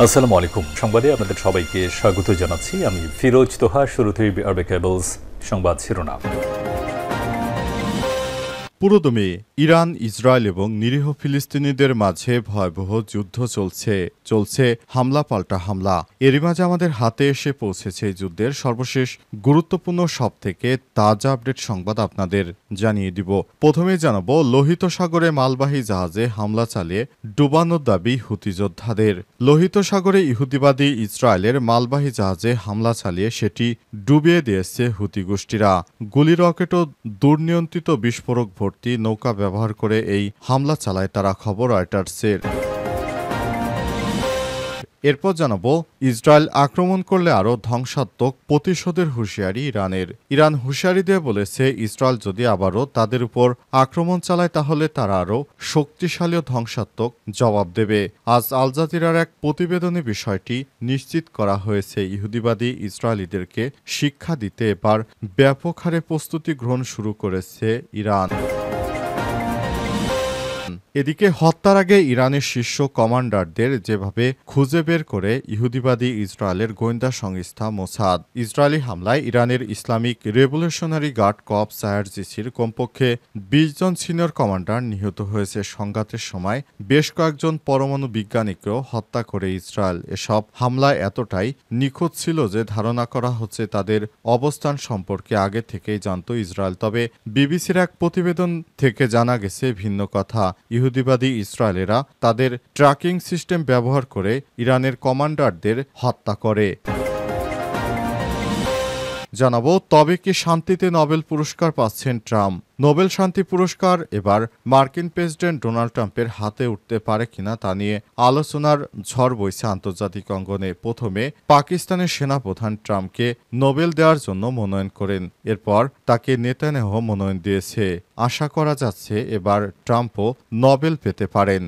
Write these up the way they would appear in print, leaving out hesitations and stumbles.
আসসালামু আলাইকুম। সংবাদে আপনাদের সবাইকে স্বাগত জানাচ্ছি। আমি ফিরোজ তোহা। শুরুতেই আরবে কেবলস সংবাদ শিরোনাম। পুরোদমে ইরান, ইসরায়েল এবং নিরীহ ফিলিস্তিনিদের মাঝে ভয়াবহ যুদ্ধ চলছে হামলা পাল্টা হামলা। এরই মাঝে আমাদের হাতে এসে পৌঁছেছে এই যুদ্ধের সর্বশেষ গুরুত্বপূর্ণ সবথেকে তাজা আপডেট সংবাদ আপনাদের জানিয়ে দিব। প্রথমে জানাবো, লোহিত সাগরে মালবাহী জাহাজে হামলা চালিয়ে ডুবানোর দাবি হুতি যোদ্ধাদের। লোহিত সাগরে ইহুদিবাদী ইসরায়েলের মালবাহী জাহাজে হামলা চালিয়ে সেটি ডুবিয়ে দিয়েছে হুতি গোষ্ঠীরা। গুলি, রকেট ও দুর্নিয়ন্ত্রিত বিস্ফোরক ভর্তি নৌকা ব্যবহার করে এই হামলা চালায় তারা, খবর রয়টার্সের। এরপর জানাবো, ইসরায়েল আক্রমণ করলে আরও ধ্বংসাত্মক প্রতিশোধের হুঁশিয়ারি ইরানের। ইরান হুঁশিয়ারি দিয়ে বলেছে, ইসরায়েল যদি আবারও তাদের উপর আক্রমণ চালায় তাহলে তারা আরও শক্তিশালী ও ধ্বংসাত্মক জবাব দেবে। আজ আল জাজিরার এক প্রতিবেদনে বিষয়টি নিশ্চিত করা হয়েছে। ইহুদিবাদী ইসরায়েলিদেরকে শিক্ষা দিতে এবার ব্যাপক হারে প্রস্তুতি গ্রহণ শুরু করেছে ইরান। এদিকে হত্যার আগে ইরানের শীর্ষ কমান্ডারদের যেভাবে খুঁজে বের করে ইহুদিবাদী ইসরায়েলের গোয়েন্দা সংস্থা মোসাদ। ইসরায়েলি হামলায় ইরানের ইসলামিক রেভলিউশনারি গার্ড কর্পস আইআরজিসির কমপক্ষে ২০ জন সিনিয়র কমান্ডার নিহত হয়েছে। সংঘাতের সময় বেশ কয়েকজন পরমাণু বিজ্ঞানীকেও হত্যা করে ইসরায়েল। এসব হামলায় এতটাই নিখুঁত ছিল যে ধারণা করা হচ্ছে তাদের অবস্থান সম্পর্কে আগে থেকেই জানত ইসরায়েল। তবে বিবিসির এক প্রতিবেদন থেকে জানা গেছে ভিন্ন কথা। ইহুদিবাদী ইসরায়েলেরা তাদের ট্র্যাকিং সিস্টেম ব্যবহার করে ইরানের কমান্ডারদের হত্যা করে। জানাবো, তবে কি শান্তিতে নোবেল পুরস্কার পাচ্ছেন ট্রাম্প? নোবেল শান্তি পুরস্কার এবার মার্কিন প্রেসিডেন্ট ডোনাল্ড ট্রাম্পের হাতে উঠতে পারে কিনা তা নিয়ে আলোচনার ঝড় বইছে আন্তর্জাতিক অঙ্গনে। প্রথমে পাকিস্তানের সেনাপ্রধান ট্রাম্পকে নোবেল দেওয়ার জন্য মনোনয়ন করেন, এরপর তাকে নেতানিয়াহু মনোনয়ন দিয়েছে। আশা করা যাচ্ছে এবার ট্রাম্পও নোবেল পেতে পারেন।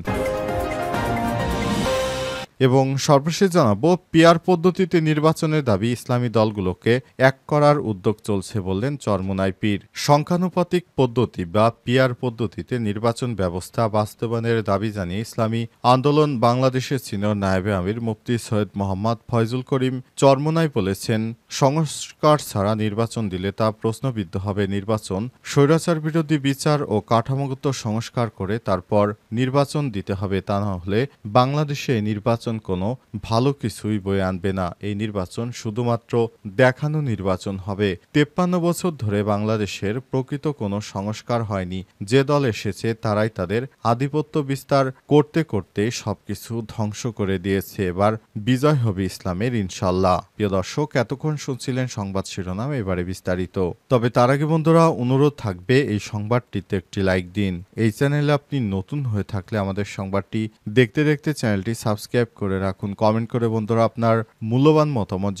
এবং সর্বশেষ জানাবো, পিআর পদ্ধতিতে নির্বাচনের দাবি ইসলামী দলগুলোকে এক করার উদ্যোগ চলছে বললেন চরমোনাই পীর। সংখ্যানুপাতিক পদ্ধতি বা পিআর পদ্ধতিতে নির্বাচন ব্যবস্থা বাস্তবায়নের দাবি জানিয়ে ইসলামী আন্দোলন বাংলাদেশের সিনিয়র নায়েবে আমির মুফতি সৈয়দ মোহাম্মদ ফয়জুল করিম চরমোনাই বলেছেন, সংস্কার ছাড়া নির্বাচন দিলে তা প্রশ্নবিদ্ধ হবে। নির্বাচন স্বৈরাচার বিরোধী বিচার ও কাঠামোগত সংস্কার করে তারপর নির্বাচন দিতে হবে, তা না হলে বাংলাদেশে নির্বাচন কোনো ভালো কিছুই বয়ে আনবে না। এই নির্বাচন শুধুমাত্র দেখানো নির্বাচন হবে। 53 বছর ধরে বাংলাদেশের প্রকৃত কোনো সংস্কার হয়নি। যে দল এসেছে তারাই তাদের আধিপত্য বিস্তার করতে করতে সবকিছু ধ্বংস করে দিয়েছে। এবার বিজয় হবে ইসলামের, ইনশাল্লাহ। প্রিয় দর্শক, এতক্ষণ শুনছিলেন সংবাদ শিরোনাম, এবারে বিস্তারিত। তবে তার আগে বন্ধুরা, অনুরোধ থাকবে এই সংবাদটিতে একটি লাইক দিন। এই চ্যানেলে আপনি নতুন হয়ে থাকলে আমাদের সংবাদটি দেখতে দেখতে চ্যানেলটি সাবস্ক্রাইব করে রাখুন। কমেন্ট করে বন্ধুরা আপনার মূল্যবান মতামত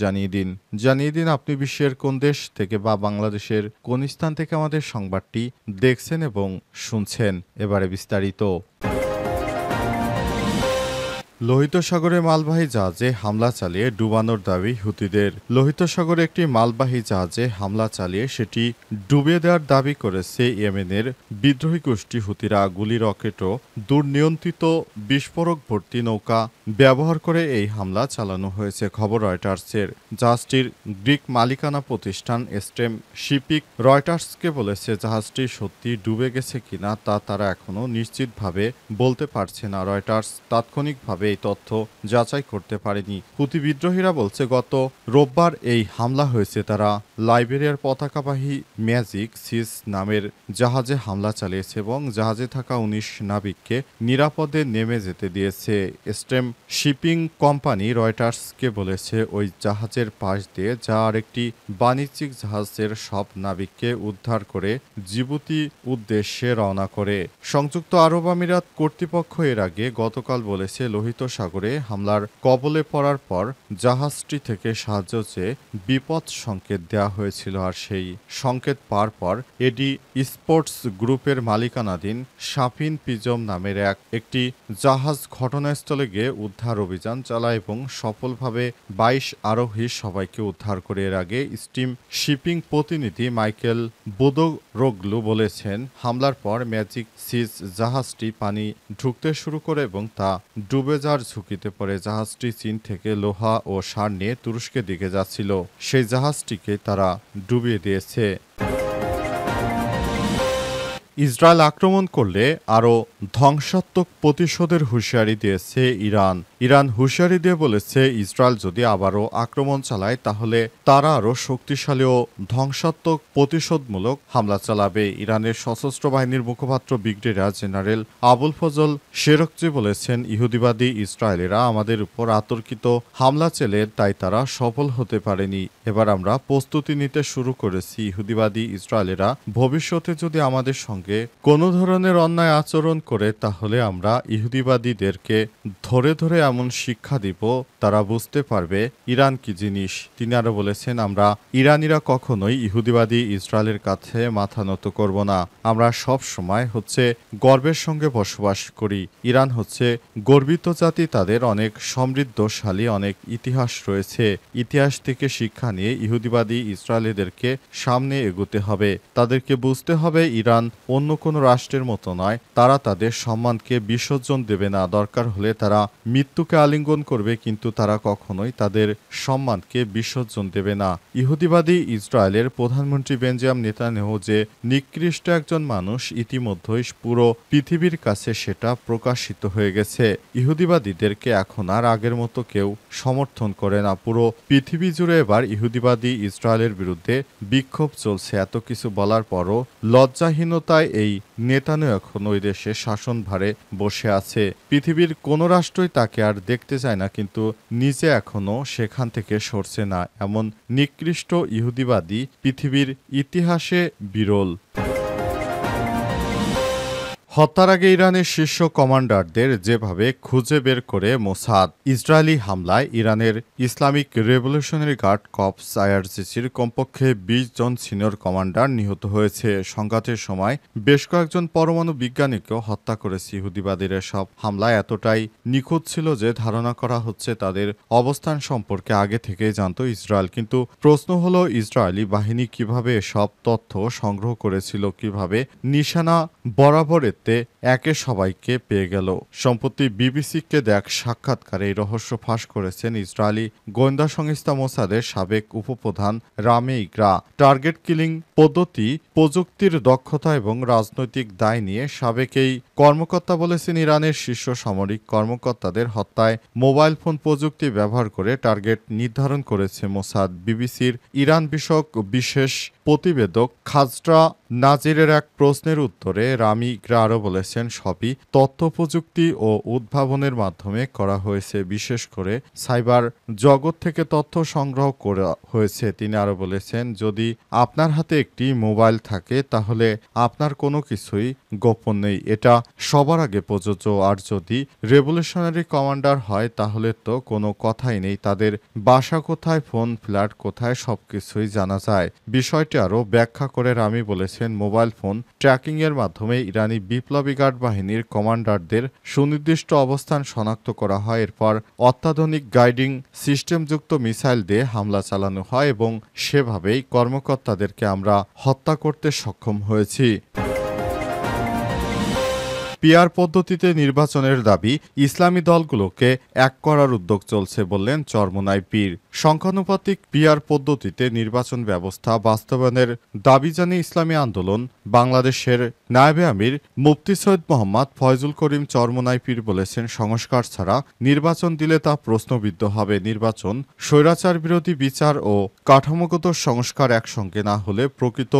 জানিয়ে দিন আপনি বিশ্বের কোন দেশ থেকে বা বাংলাদেশের কোন স্থান থেকে আমাদের সংবাদটি দেখছেন এবং শুনছেন। এবারে বিস্তারিত। লোহিত সাগরে মালবাহী জাহাজে হামলা চালিয়ে ডুবানোর দাবি হুতিদের। লোহিত সাগরে একটি মালবাহী জাহাজে হামলা চালিয়ে সেটি ডুবিয়ে দেওয়ার দাবি করেছে ইয়েমেনের বিদ্রোহী গোষ্ঠী হুতিরা। গুলি, রকেট ও দুর্নিয়ন্ত্রিত বিস্ফোরক ভর্তি নৌকা ব্যবহার করে এই হামলা চালানো হয়েছে, খবর রয়টার্সের। জাহাজটির গ্রিক মালিকানা প্রতিষ্ঠান স্টেম শিপিং রয়টার্সকে বলেছে, জাহাজটি সত্যি ডুবে গেছে কিনা তা তারা এখনও নিশ্চিতভাবে বলতে পারছে না। রয়টার্স তাৎক্ষণিকভাবে এই তথ্য যাচাই করতে পারেনি। হুতি বিদ্রোহীরা বলছে, গত রোববার এই হামলা হয়েছে। তারা লাইবেরিয়ার পতাকাবাহী ম্যাজিক সিস নামের জাহাজে হামলা চালিয়েছে এবং জাহাজে থাকা ১৯ নাবিককে নিরাপদে নেমে যেতে দিয়েছে। স্টেম শিপিং কোম্পানি রয়টার্সকে বলেছে, ওই জাহাজের পাশ দিয়ে যা আরেকটি বাণিজ্যিক জাহাজের সব নাবিককে উদ্ধার করে জিবুতি উদ্দেশ্যে রওনা করে। সংযুক্ত আরব আমিরাত কর্তৃপক্ষ এর আগে গতকাল বলেছে, লোহিত সাগরে হামলার কবলে পড়ার পর জাহাজটি থেকে সাহায্য চেয়ে বিপদ সংকেত দেওয়া দেওয়া হয়েছিল, আর সেই সংকেত পাওয়ার পর এডি স্পোর্টস গ্রুপের মালিকানাধীন সাফিন পিজম নামের একটি জাহাজ ঘটনাস্থলে গিয়ে উদ্ধার অভিযান চালায় এবং সফলভাবে 22 আরোহী সবাইকে উদ্ধার করে। এর আগে স্টিম শিপিং প্রতিনিধি মাইকেল বোদোরোগ্লু বলেছেন, হামলার পর ম্যাজিক সিজ জাহাজটি পানি ঢুকতে শুরু করে এবং তা ডুবে যাওয়ার ঝুঁকিতে পড়ে। জাহাজটি চীন থেকে লোহা ও সার নিয়ে তুরস্কের দিকে যাচ্ছিল। সেই জাহাজটিকে তারা ডুবিয়ে দিয়েছে। ইসরায়েল আক্রমণ করলে আরও ধ্বংসাত্মক প্রতিশোধের হুঁশিয়ারি দিয়েছে ইরান হুঁশিয়ারি দিয়ে বলেছে, ইসরায়েল যদি আবারও আক্রমণ চালায় তাহলে তারা আরও শক্তিশালী ও ধ্বংসাত্মক প্রতিশোধমূলক হামলা চালাবে। ইরানের সশস্ত্র বাহিনীর মুখপাত্র ব্রিগেডিয়ার জেনারেল আবুল ফজল শেরকচি বলেছেন, ইহুদিবাদী ইসরায়েলিরা আমাদের উপর আতর্কিত হামলা চালে তাই তারা সফল হতে পারেনি। এবার আমরা প্রস্তুতি নিতে শুরু করেছি। ইহুদিবাদী ইসরায়েলিরা ভবিষ্যতে যদি আমাদের সঙ্গে কোনো ধরনের অন্যায় আচরণ করে তাহলে আমরা ইহুদিবাদীদেরকে ধরে ধরে এমন শিক্ষা দিব তারা বুঝতে পারবে ইরান কি জিনিস। তিনি আরো বলেছেন, আমরা ইরানিরা কখনোই ইহুদিবাদী ইসরায়েলের কাছে মাথা নত করব না। আমরা সব সময় গর্বের সঙ্গে বসবাস করি। ইরান গর্বিত জাতি, তাদের অনেক সমৃদ্ধশালী অনেক ইতিহাস রয়েছে। ইতিহাস থেকে শিক্ষা নিয়ে ইহুদিবাদী ইসরায়েলিদেরকে সামনে এগোতে হবে। তাদেরকে বুঝতে হবে ইরান অন্য কোনো রাষ্ট্রের মতো নয়। তারা তাদের সম্মানকে বিসর্জন দেবে না। দরকার হলে তারা মৃত্যুকে আলিঙ্গন করবে, কিন্তু তারা কখনোই তাদের সম্মানকে বিসর্জন দেবে না। ইহুদিবাদী ইসরায়েলের প্রধানমন্ত্রী বেঞ্জামিন নেতানিয়াহু যে নিকৃষ্ট একজন মানুষ, ইতিমধ্যেই পুরো পৃথিবীর কাছে সেটা প্রকাশিত হয়ে গেছে। ইহুদিবাদীদেরকে এখন আর আগের মতো কেউ সমর্থন করে না। পুরো পৃথিবী জুড়ে এবার ইহুদিবাদী ইসরায়েলের বিরুদ্ধে বিক্ষোভ চলছে। এত কিছু বলার পরও লজ্জাহীনতায় এই নেতানিয়াহু এখন ওই দেশে শাসনভারে বসে আছে। পৃথিবীর কোনো রাষ্ট্রই তাকে আর দেখতে চায় না, কিন্তু নিজে এখনো সেখান থেকে সরছে না। এমন নিকৃষ্ট ইহুদিবাদী পৃথিবীর ইতিহাসে বিরল। হত্যার আগে ইরানের শীর্ষ কমান্ডারদের যেভাবে খুঁজে বের করে মোসাদ। ইসরায়েলি হামলায় ইরানের ইসলামিক রেভলিউশনারি গার্ড কর্পস আইআরজিসির কমপক্ষে 20 জন সিনিয়র কমান্ডার নিহত হয়েছে। সংঘাতের সময় বেশ কয়েকজন পরমাণু বিজ্ঞানীকেও হত্যা করেছে ইহুদিবাদীরা। সব হামলা এতটাই নিখুঁত ছিল যে ধারণা করা হচ্ছে তাদের অবস্থান সম্পর্কে আগে থেকেই জানত ইসরায়েল। কিন্তু প্রশ্ন হলো, ইসরায়েলি বাহিনী কিভাবে এসব তথ্য সংগ্রহ করেছিল, কিভাবে নিশানা বরাবর একে সবাইকে পেয়ে গেল। সম্প্রতি বিবিসিকে দেখ সাক্ষাৎকারে এই রহস্য ফাঁস করেছেন ইসরায়েলি গোয়েন্দা সংস্থা মোসাদের সাবেক উপপ্রধান রামে ইকরা। টার্গেট কিলিং পদ্ধতি, প্রযুক্তির দক্ষতা এবং রাজনৈতিক দায় নিয়ে সাবেক এই কর্মকর্তা বলেছেন, ইরানের শীর্ষ সামরিক কর্মকর্তাদের হত্যায় মোবাইল ফোন প্রযুক্তি ব্যবহার করে টার্গেট নির্ধারণ করেছে মোসাদ। বিবিসির ইরান বিষয়ক বিশেষ প্রতিবেদক খাজরা নাজিরের এক প্রশ্নের উত্তরে রামি ইকরা আরও বলেছেন, সবই তথ্য প্রযুক্তি ও উদ্ভাবনের মাধ্যমে করা হয়েছে। বিশেষ করে সাইবার জগৎ থেকে তথ্য সংগ্রহ করা হয়েছে। তিনি আরও বলেছেন, যদি আপনার হাতে একটি মোবাইল থাকে তাহলে আপনার কোনো কিছুই গোপন নেই। এটা সবার আগে প্রযোজ্য। আর যদি রেভলিউশনারি কমান্ডার হয় তাহলে তো কোনো কথাই নেই। তাদের বাসা কোথায়, ফোন ফ্ল্যাট কোথায়, সবকিছুই জানা যায়। বিষয়টি আরও ব্যাখ্যা করে রামি বলেছেন, মোবাইল ফোন ট্র্যাকিং এর মাধ্যমে ইরানি বিপ্লবী গার্ড বাহিনীর কমান্ডারদের সুনির্দিষ্ট অবস্থান শনাক্ত করা হয়। এরপর অত্যাধুনিক গাইডিং সিস্টেমযুক্ত মিসাইল দিয়ে হামলা চালানো হয় এবং সেভাবেই কর্মকর্তাদেরকে আমরা হত্যা করতে সক্ষম হয়েছি। পিআর পদ্ধতিতে নির্বাচনের দাবি, ইসলামী দলগুলোকে এক করার উদ্যোগ চলছে বললেন চরমোনাই পীর। সংখ্যানুপাতিক পিআর পদ্ধতিতে নির্বাচন ব্যবস্থা বাস্তবায়নের দাবি জানিয়ে ইসলামী আন্দোলন বাংলাদেশের নায়েবে আমির মুফতি সৈয়দ মোহাম্মদ ফয়জুল করিম চরমোনাই পীর বলেছেন, সংস্কার ছাড়া নির্বাচন দিলে তা প্রশ্নবিদ্ধ হবে। নির্বাচন, স্বৈরাচার বিরোধী বিচার ও কাঠামোগত সংস্কার একসঙ্গে না হলে প্রকৃত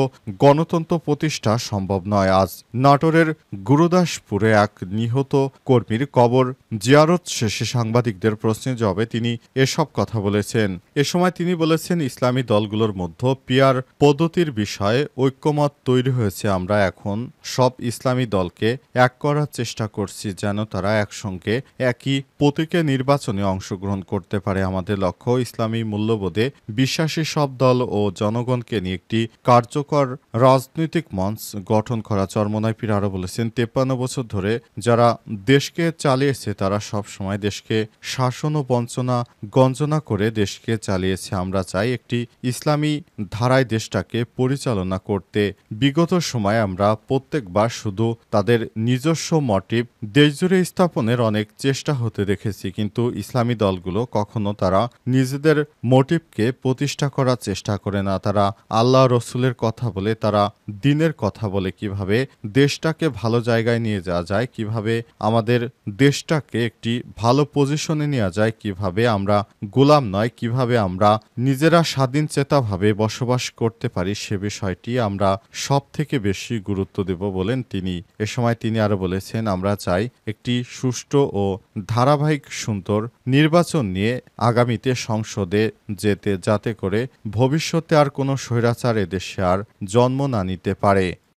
গণতন্ত্র প্রতিষ্ঠা সম্ভব নয়। আজ নাটোরের গুরুদাসপুর পিরোজপুরে এক নিহত কর্মীর কবর জিয়ারত শেষে সাংবাদিকদের প্রশ্নের জবাবে তিনি এসব কথা বলেছেন। এ সময় তিনি বলেছেন, ইসলামী দলগুলোর মধ্যে পিআর পদ্ধতির বিষয়ে ঐক্যমত তৈরি হয়েছে। আমরা এখন সব ইসলামী দলকে এক করার চেষ্টা করছি যেন তারা একসঙ্গে একই প্রতীকে নির্বাচনে অংশগ্রহণ করতে পারে। আমাদের লক্ষ্য ইসলামী মূল্যবোধে বিশ্বাসী সব দল ও জনগণকে নিয়ে একটি কার্যকর রাজনৈতিক মঞ্চ গঠন করা। চরমোনাই পীর আরও বলেছেন, 53 বছর ধরে যারা দেশকে চালিয়েছে তারা সব সময় দেশকে শাসন ও বঞ্চনা গঞ্জনা করে দেশকে চালিয়েছে। আমরা চাই একটি ইসলামী ধারায় দেশটাকে পরিচালনা করতে। বিগত সময়ে আমরা প্রত্যেকবার শুধু তাদের নিজস্ব মোটিভ দেশজুড়ে স্থাপনের অনেক চেষ্টা হতে দেখেছি, কিন্তু ইসলামী দলগুলো কখনো তারা নিজেদের মোটিভকে প্রতিষ্ঠা করার চেষ্টা করে না। তারা আল্লাহ রসুলের কথা বলে, তারা দ্বীনের কথা বলে, কিভাবে দেশটাকে ভালো জায়গায় নিয়ে যাওয়া যায়, কিভাবে আমাদের দেশটাকে একটি ভালো পজিশনে নেওয়া যায়, কিভাবে আমরা গোলাম নয়, কিভাবে আমরা নিজেরা স্বাধীনচেতাভাবে বসবাস করতে পারি, সে বিষয়টি আমরা সব থেকে বেশি গুরুত্ব দেব বলেন তিনি। এ সময় তিনি আরো বলেছেন, আমরা চাই একটি সুষ্ঠু ও ধারাবাহিক সুন্দর নির্বাচন নিয়ে আগামীতে সংসদে যাতে করে ভবিষ্যতে আর কোনো স্বৈরাচার এদেশে আর জন্ম না নিতে পারে।